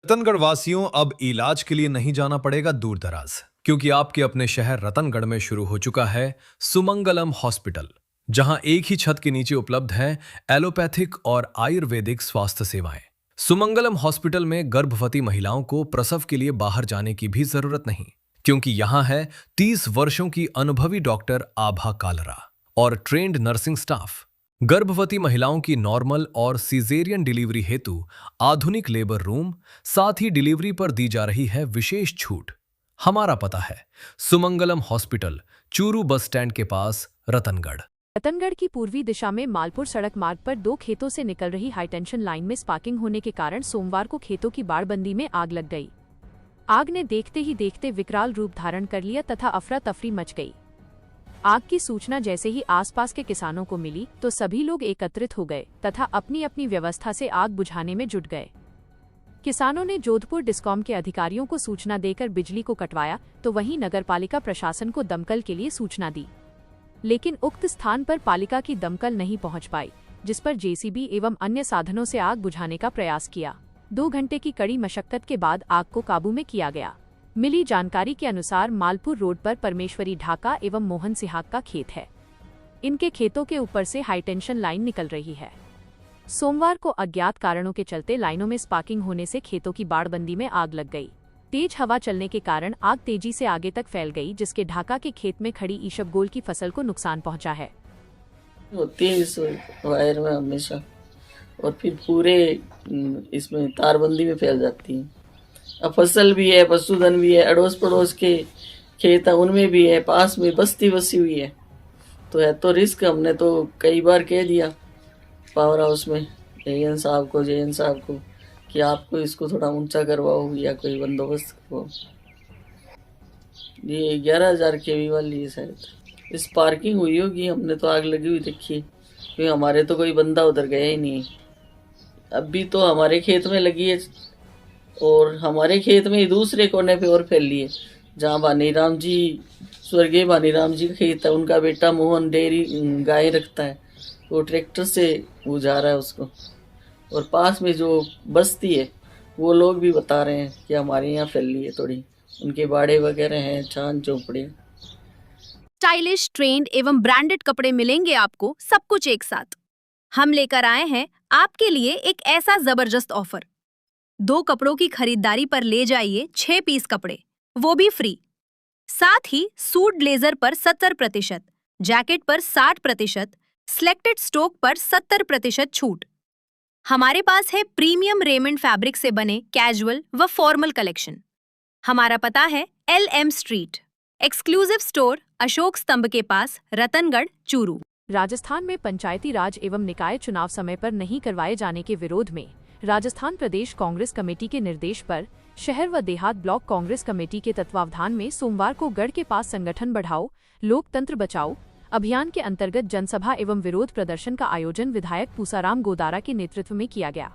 रतनगढ़ वासियों, अब इलाज के लिए नहीं जाना पड़ेगा दूर दराज, क्योंकि आपके अपने शहर रतनगढ़ में शुरू हो चुका है सुमंगलम हॉस्पिटल, जहां एक ही छत के नीचे उपलब्ध हैं एलोपैथिक और आयुर्वेदिक स्वास्थ्य सेवाएं। सुमंगलम हॉस्पिटल में गर्भवती महिलाओं को प्रसव के लिए बाहर जाने की भी जरूरत नहीं, क्योंकि यहां है 30 वर्षों की अनुभवी डॉक्टर आभा कालरा और ट्रेंड नर्सिंग स्टाफ। गर्भवती महिलाओं की नॉर्मल और सीजेरियन डिलीवरी हेतु आधुनिक लेबर रूम, साथ ही डिलीवरी पर दी जा रही है विशेष छूट। हमारा पता है Sumangalam hospital, Churu bus stand के पास, रतनगढ़। रतनगढ़ की पूर्वी दिशा में मालपुर सड़क मार्ग पर 2 खेतों से निकल रही हाईटेंशन लाइन में स्पार्किंग होने के कारण सोमवार को खेतों की बाड़बंदी में आग लग गई। आग ने देखते ही देखते विकराल रूप धारण कर लिया तथा अफरा तफरी मच गई। आग की सूचना जैसे ही आसपास के किसानों को मिली तो सभी लोग एकत्रित हो गए तथा अपनी अपनी व्यवस्था से आग बुझाने में जुट गए। किसानों ने जोधपुर डिस्कॉम के अधिकारियों को सूचना देकर बिजली को कटवाया, तो वहीं नगरपालिका प्रशासन को दमकल के लिए सूचना दी, लेकिन उक्त स्थान पर पालिका की दमकल नहीं पहुंच पाई, जिस पर जेसीबी एवं अन्य साधनों से आग बुझाने का प्रयास किया। 2 घंटे की कड़ी मशक्कत के बाद आग को काबू में किया गया। मिली जानकारी के अनुसार मालपुर रोड पर परमेश्वरी ढाका एवं मोहन सिहाग का खेत है। इनके खेतों के ऊपर से हाईटेंशन लाइन निकल रही है। सोमवार को अज्ञात कारणों के चलते लाइनों में स्पार्किंग होने से खेतों की बाड़बंदी में आग लग गई। तेज हवा चलने के कारण आग तेजी से आगे तक फैल गई, जिसके ढाका के खेत में खड़ी ईशबगोल की फसल को नुकसान पहुंचा है। होती है इस वायर में हमेशा, और फिर पूरे इसमें तारबंदी में फैल जाती है। अब फसल भी है, पशुधन भी है, अड़ोस पड़ोस के खेत हैं उनमें भी है, पास में बस्ती बसी हुई है, तो है तो रिस्क। हमने तो कई बार कह दिया पावर हाउस में जेएन साहब को कि आपको इसको थोड़ा ऊंचा करवाओ या कोई बंदोबस्त करवाओ। ये 11,000 केवी वाली है शायद। इस पार्किंग हुई होगी, हमने तो आग लगी हुई देखी, क्योंकि हमारे तो कोई बंदा उधर गया ही नहीं। अभी तो हमारे खेत में लगी है, और हमारे खेत में ही दूसरे कोने पे और फैली है, जहाँ भानीराम जी, स्वर्गीय भानीराम जी का खेत है। उनका बेटा मोहन डेयरी गाय रखता है, वो ट्रैक्टर से बुझा रहा है उसको। और पास में जो बस्ती है वो लोग भी बता रहे हैं कि हमारे यहाँ फैली है थोड़ी, उनके बाड़े वगैरह हैं, छान चौपड़े। स्टाइलिश, ट्रेंड एवं ब्रांडेड कपड़े मिलेंगे आपको, सब कुछ एक साथ। हम लेकर आए हैं आपके लिए एक ऐसा जबरदस्त ऑफर। 2 कपड़ों की खरीदारी पर ले जाइए 6 पीस कपड़े, वो भी फ्री। साथ ही सूट ब्लेजर पर 70%, जैकेट पर 60%, सिलेक्टेड स्टॉक पर 70% छूट। हमारे पास है प्रीमियम रेमंड फैब्रिक से बने कैजुअल व फॉर्मल कलेक्शन। हमारा पता है LM street, exclusive store, Ashok स्तंभ के पास, रतनगढ़, चूरू। राजस्थान में पंचायती राज एवं निकाय चुनाव समय पर नहीं करवाए जाने के विरोध में राजस्थान प्रदेश कांग्रेस कमेटी के निर्देश पर शहर व देहात ब्लॉक कांग्रेस कमेटी के तत्वावधान में सोमवार को गढ़ के पास संगठन बढ़ाओ लोकतंत्र बचाओ अभियान के अंतर्गत जनसभा एवं विरोध प्रदर्शन का आयोजन विधायक पूसाराम गोदारा के नेतृत्व में किया गया।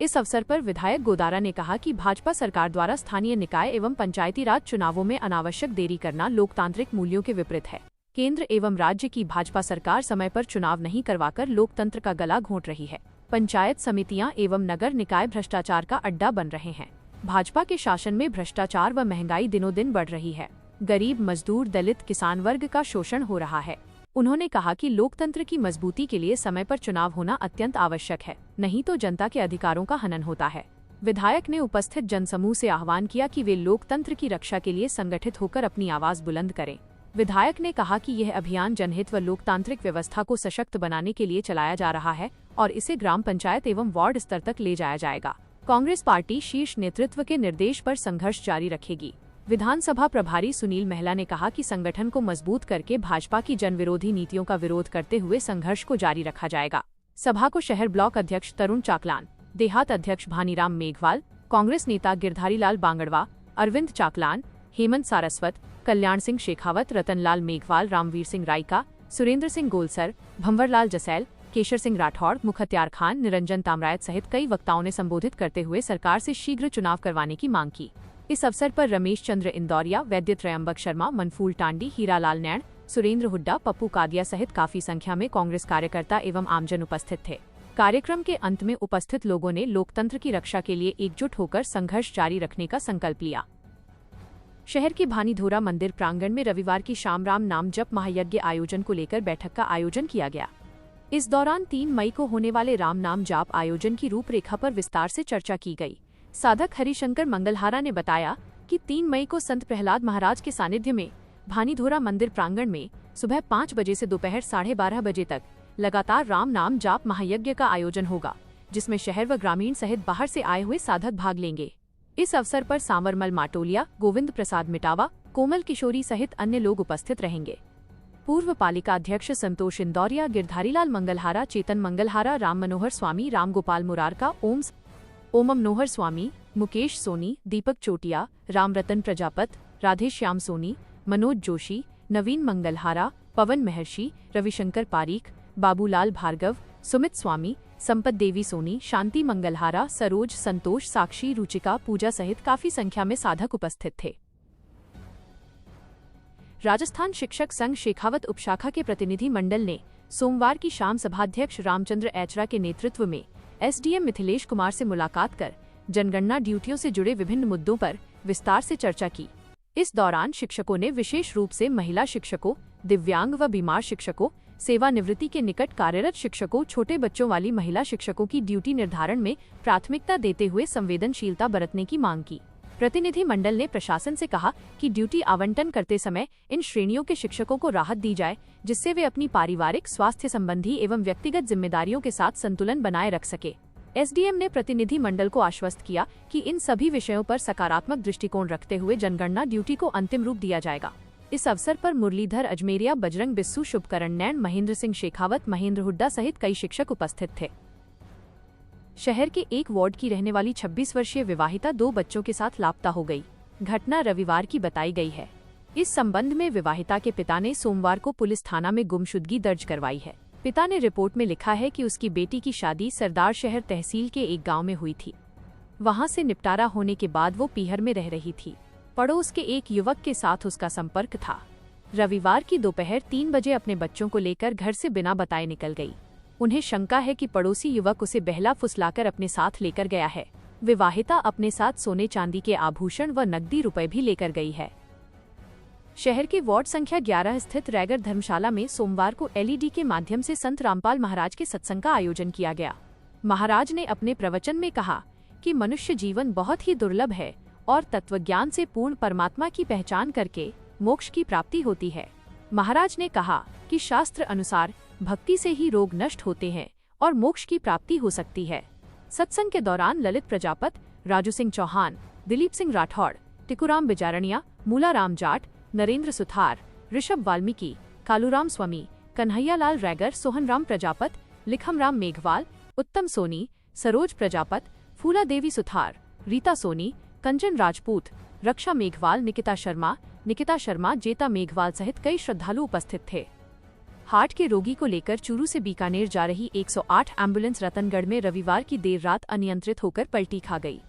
इस अवसर पर विधायक गोदारा ने कहा कि भाजपा सरकार द्वारा स्थानीय निकाय एवं पंचायती राज चुनावों में अनावश्यक देरी करना लोकतांत्रिक मूल्यों के विपरीत है। केंद्र एवं राज्य की भाजपा सरकार समय पर चुनाव नहीं करवाकर लोकतंत्र का गला घोंट रही है। पंचायत समितियां एवं नगर निकाय भ्रष्टाचार का अड्डा बन रहे हैं। भाजपा के शासन में भ्रष्टाचार व महंगाई दिनों दिन बढ़ रही है। गरीब, मजदूर, दलित, किसान वर्ग का शोषण हो रहा है। उन्होंने कहा कि लोकतंत्र की मजबूती के लिए समय पर चुनाव होना अत्यंत आवश्यक है, नहीं तो जनता के अधिकारों का हनन होता है। विधायक ने उपस्थित जनसमूह से आह्वान किया कि वे लोकतंत्र की रक्षा के लिए संगठित होकर अपनी आवाज बुलंद करें। विधायक ने कहा कि यह अभियान जनहित व लोकतांत्रिक व्यवस्था को सशक्त बनाने के लिए चलाया जा रहा है और इसे ग्राम पंचायत एवं वार्ड स्तर तक ले जाया जाएगा। कांग्रेस पार्टी शीर्ष नेतृत्व के निर्देश पर संघर्ष जारी रखेगी। विधानसभा प्रभारी सुनील महिला ने कहा कि संगठन को मजबूत करके भाजपा की जनविरोधी नीतियों का विरोध करते हुए संघर्ष को जारी रखा जाएगा। सभा को शहर ब्लॉक अध्यक्ष तरुण चाकलान, देहात अध्यक्ष भानीराम मेघवाल, कांग्रेस नेता गिरधारी लाल बांगड़वा, अरविंद चाकलान, हेमंत सारस्वत, कल्याण सिंह शेखावत, रतनलाल मेघवाल, रामवीर सिंह रायका, सुरेंद्र सिंह गोलसर, भंवरलाल जसैल, केशर सिंह राठौड़, मुखत्यार खान, निरंजन तामरायत सहित कई वक्ताओं ने संबोधित करते हुए सरकार से शीघ्र चुनाव करवाने की मांग की। इस अवसर पर रमेश चंद्र इंदौरिया, वैद्य त्रयंबक शर्मा, मनफूल टांडी, हीरालाल नैण, सुरेंद्र हुड्डा, पप्पू कादिया सहित काफी संख्या में कांग्रेस कार्यकर्ता एवं आमजन उपस्थित थे। कार्यक्रम के अंत में उपस्थित लोगों ने लोकतंत्र की रक्षा के लिए एकजुट होकर संघर्ष जारी रखने का संकल्प लिया। शहर के भानीधोरा मंदिर प्रांगण में रविवार की शाम राम नाम जप महायज्ञ आयोजन को लेकर बैठक का आयोजन किया गया। इस दौरान 3 मई को होने वाले राम नाम जाप आयोजन की रूपरेखा पर विस्तार से चर्चा की गई। साधक हरिशंकर मंगलहारा ने बताया कि 3 मई को संत प्रहलाद महाराज के सानिध्य में भानीधोरा मंदिर प्रांगण में सुबह 5 बजे से दोपहर 12:30 बजे तक लगातार राम नाम जाप महायज्ञ का आयोजन होगा, जिसमें शहर व ग्रामीण सहित बाहर से आए हुए साधक भाग लेंगे। इस अवसर पर सांवरमल माटोलिया, गोविंद प्रसाद मिटावा, कोमल किशोरी सहित अन्य लोग उपस्थित रहेंगे। पूर्व पालिका अध्यक्ष संतोष इंदौरिया, गिरधारीलाल मंगलहारा, चेतन मंगलहारा, राम मनोहर स्वामी, राम गोपाल मुरारका, ओम मनोहर स्वामी, मुकेश सोनी, दीपक चोटिया, राम रतन प्रजापत, राधे श्याम सोनी, मनोज जोशी, नवीन मंगलहारा, पवन महर्षि, रविशंकर पारीख, बाबूलाल भार्गव, सुमित स्वामी, संपत देवी सोनी, शांति मंगलहारा, सरोज, संतोष, साक्षी, रुचिका, पूजा सहित काफी संख्या में साधक उपस्थित थे। राजस्थान शिक्षक संघ शेखावत उपशाखा के प्रतिनिधि मंडल ने सोमवार की शाम सभाध्यक्ष रामचंद्र एचरा के नेतृत्व में एसडीएम मिथिलेश कुमार से मुलाकात कर जनगणना ड्यूटियों से जुड़े विभिन्न मुद्दों पर विस्तार से चर्चा की। इस दौरान शिक्षकों ने विशेष रूप से महिला शिक्षकों, दिव्यांग व बीमार शिक्षकों, सेवानिवृत्ति के निकट कार्यरत शिक्षकों, छोटे बच्चों वाली महिला शिक्षकों की ड्यूटी निर्धारण में प्राथमिकता देते हुए संवेदनशीलता बरतने की मांग की। प्रतिनिधि मंडल ने प्रशासन से कहा कि ड्यूटी आवंटन करते समय इन श्रेणियों के शिक्षकों को राहत दी जाए, जिससे वे अपनी पारिवारिक, स्वास्थ्य संबंधी एवं व्यक्तिगत जिम्मेदारियों के साथ संतुलन बनाए रख सके। एसडीएम ने प्रतिनिधि मंडल को आश्वस्त किया कि इन सभी विषयों पर सकारात्मक दृष्टिकोण रखते हुए जनगणना ड्यूटी को अंतिम रूप दिया जाएगा। इस अवसर पर मुरलीधर अजमेरिया, बजरंग बिस्सू, शुभकरण नैन, महेंद्र सिंह शेखावत, महेंद्र हुड्डा सहित कई शिक्षक उपस्थित थे। शहर के एक वार्ड की रहने वाली 26 वर्षीय विवाहिता 2 बच्चों के साथ लापता हो गई। घटना रविवार की बताई गई है। इस संबंध में विवाहिता के पिता ने सोमवार को पुलिस थाना में गुमशुदगी दर्ज करवाई है। पिता ने रिपोर्ट में लिखा है कि उसकी बेटी की शादी सरदार शहर तहसील के एक गांव में हुई थी। वहां से निपटारा होने के बाद वो पीहर में रह रही थी। पड़ोस के एक युवक के साथ उसका संपर्क था। रविवार की दोपहर 3 बजे अपने बच्चों को लेकर घर से बिना बताए निकल गई। उन्हें शंका है कि पड़ोसी युवक उसे बहला फुसलाकर अपने साथ लेकर गया है। विवाहिता अपने साथ सोने चांदी के आभूषण व नकदी रुपए भी लेकर गई है। शहर के वार्ड संख्या 11 स्थित रैगर धर्मशाला में सोमवार को एलईडी के माध्यम से संत रामपाल महाराज के सत्संग का आयोजन किया गया। महाराज ने अपने प्रवचन में कहा कि मनुष्य जीवन बहुत ही दुर्लभ है और तत्वज्ञान से पूर्ण परमात्मा की पहचान करके मोक्ष की प्राप्ति होती है। महाराज ने कहा कि शास्त्र अनुसार भक्ति से ही रोग नष्ट होते हैं और मोक्ष की प्राप्ति हो सकती है। सत्संग के दौरान ललित प्रजापत, राजू सिंह चौहान, दिलीप सिंह राठौड़, टिकुराम बिजारणिया, मूलाराम जाट, नरेंद्र सुथार, ऋषभ वाल्मीकि, कालूराम स्वामी, कन्हैयालाल रैगर, सोहनराम प्रजापत, लिखमराम मेघवाल, उत्तम सोनी, सरोज प्रजापत, फूला देवी सुथार, रीता सोनी, कंचन राजपूत, रक्षा मेघवाल, निकिता शर्मा, जेता मेघवाल सहित कई श्रद्धालु उपस्थित थे। हार्ट के रोगी को लेकर चूरू से बीकानेर जा रही 108 एम्बुलेंस रतनगढ़ में रविवार की देर रात अनियंत्रित होकर पलटी खा गई।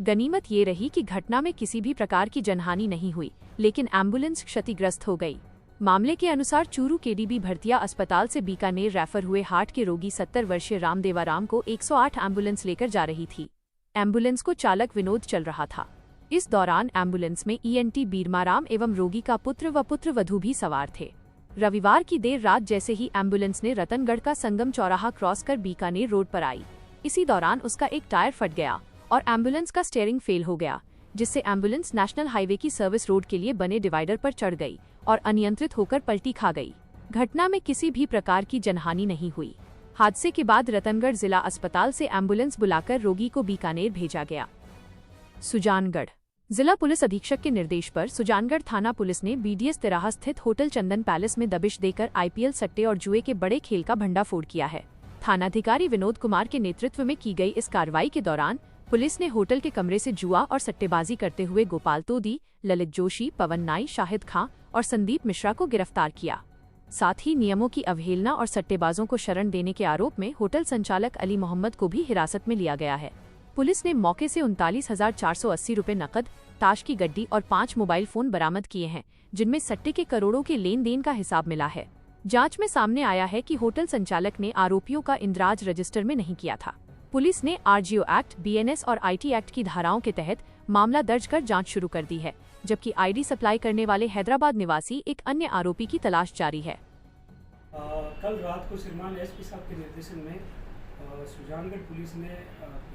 गनीमत ये रही कि घटना में किसी भी प्रकार की जनहानि नहीं हुई, लेकिन एम्बुलेंस क्षतिग्रस्त हो गई। मामले के अनुसार चूरू केडीबी भरतिया अस्पताल से बीकानेर रेफर हुए हार्ट के रोगी 70 वर्षीय रामदेवाराम को 108 एम्बुलेंस लेकर जा रही थी। एम्बुलेंस को चालक विनोद चल रहा था। इस दौरान एम्बुलेंस में ईएनटी बीरमाराम एवं रोगी का पुत्र व पुत्रवधू भी सवार थे। रविवार की देर रात जैसे ही एम्बुलेंस ने रतनगढ़ का संगम चौराहा क्रॉस कर बीकानेर रोड पर आई, इसी दौरान उसका एक टायर फट गया और एम्बुलेंस का स्टीयरिंग फेल हो गया, जिससे एम्बुलेंस नेशनल हाईवे की सर्विस रोड के लिए बने डिवाइडर पर चढ़ गई और अनियंत्रित होकर पलटी खा गई। घटना में किसी भी प्रकार की जनहानि नहीं हुई। हादसे के बाद रतनगढ़ जिला अस्पताल से एम्बुलेंस बुलाकर रोगी को बीकानेर भेजा गया। सुजानगढ़ जिला पुलिस अधीक्षक के निर्देश पर सुजानगढ़ थाना पुलिस ने बीडीएस तिराहा स्थित होटल चंदन पैलेस में दबिश देकर आईपीएल सट्टे और जुए के बड़े खेल का भंडाफोड़ किया है। थानाधिकारी विनोद कुमार के नेतृत्व में की गई इस कार्रवाई के दौरान पुलिस ने होटल के कमरे से जुआ और सट्टेबाजी करते हुए गोपाल तोदी, ललित जोशी, पवन नाई, शाहिद खां और संदीप मिश्रा को गिरफ्तार किया। साथ ही नियमों की अवहेलना और सट्टेबाजों को शरण देने के आरोप में होटल संचालक अली मोहम्मद को भी हिरासत में लिया गया है। पुलिस ने मौके से 39,480 रुपए नकद, ताश की गड्डी और 5 मोबाइल फोन बरामद किए हैं, जिनमें सट्टे के करोड़ों के लेन देन का हिसाब मिला है। जांच में सामने आया है कि होटल संचालक ने आरोपियों का इंद्राज रजिस्टर में नहीं किया था। पुलिस ने आरजीओ एक्ट, बीएनएस और आईटी एक्ट की धाराओं के तहत मामला दर्ज कर जांच शुरू कर दी है, जबकि आईडी सप्लाई करने वाले हैदराबाद निवासी एक अन्य आरोपी की तलाश जारी है। कल रात को श्रीमान एसपी साहब के निर्देशन में सुजानगढ़ पुलिस ने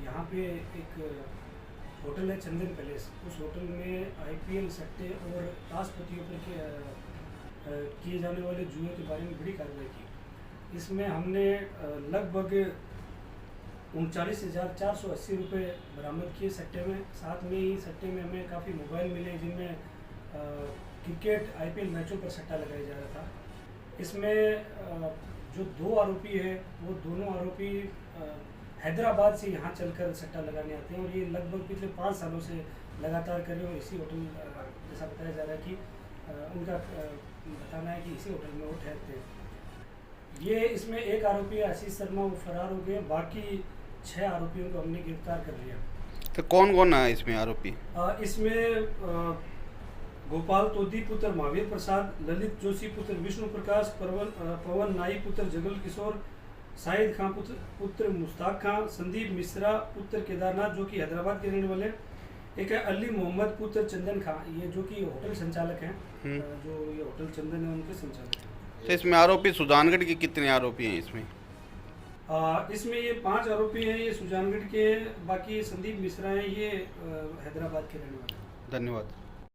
यहाँ पे एक होटल है चंदन पैलेस, उस होटल में आईपीएल सट्टे और ताशपत्तियों पर किए जाने वाले जुए के बारे में बड़ी कार्रवाई की। इसमें हमने लगभग 39,480 रुपये बरामद किए सट्टे में। साथ में ही सट्टे में हमें काफ़ी मोबाइल मिले जिनमें क्रिकेट आईपीएल मैचों पर सट्टा लगाया जा रहा था। इसमें जो 2 आरोपी है वो दोनों आरोपी हैदराबाद से यहाँ चलकर सट्टा लगाने आते हैं और ये लगभग पिछले 5 सालों से लगातार कर रहे हैं और इसी होटल जैसा बताया जा रहा है कि उनका बताना है कि इसी होटल में वो ठहरते हैं। ये इसमें एक आरोपी आशीष शर्मा वो फरार हो गए, बाकी 6 आरोपियों को हमने गिरफ्तार कर लिया। तो कौन कौन है इसमें आरोपी? इसमें गोपाल तोदी पुत्र महावीर प्रसाद, ललित जोशी पुत्र विष्णु प्रकाश, पवन नाई पुत्र जगल किशोर, शाहिद खां पुत्र मुश्ताक खां, संदीप मिश्रा पुत्र केदारनाथ जो कि हैदराबाद के रहने वाले, एक है अली मोहम्मद पुत्र चंदन खां, ये जो कि होटल संचालक हैं, जो ये होटल चंदन है उनके संचालक हैं। तो इसमें आरोपी सुजानगढ़ के कितने आरोपी हैं इसमें? इसमें ये 5 आरोपी हैं, ये सुजानगढ़ के, बाकी संदीप मिश्रा हैं, ये हैदराबाद के रहने वाले हैं। धन्यवाद।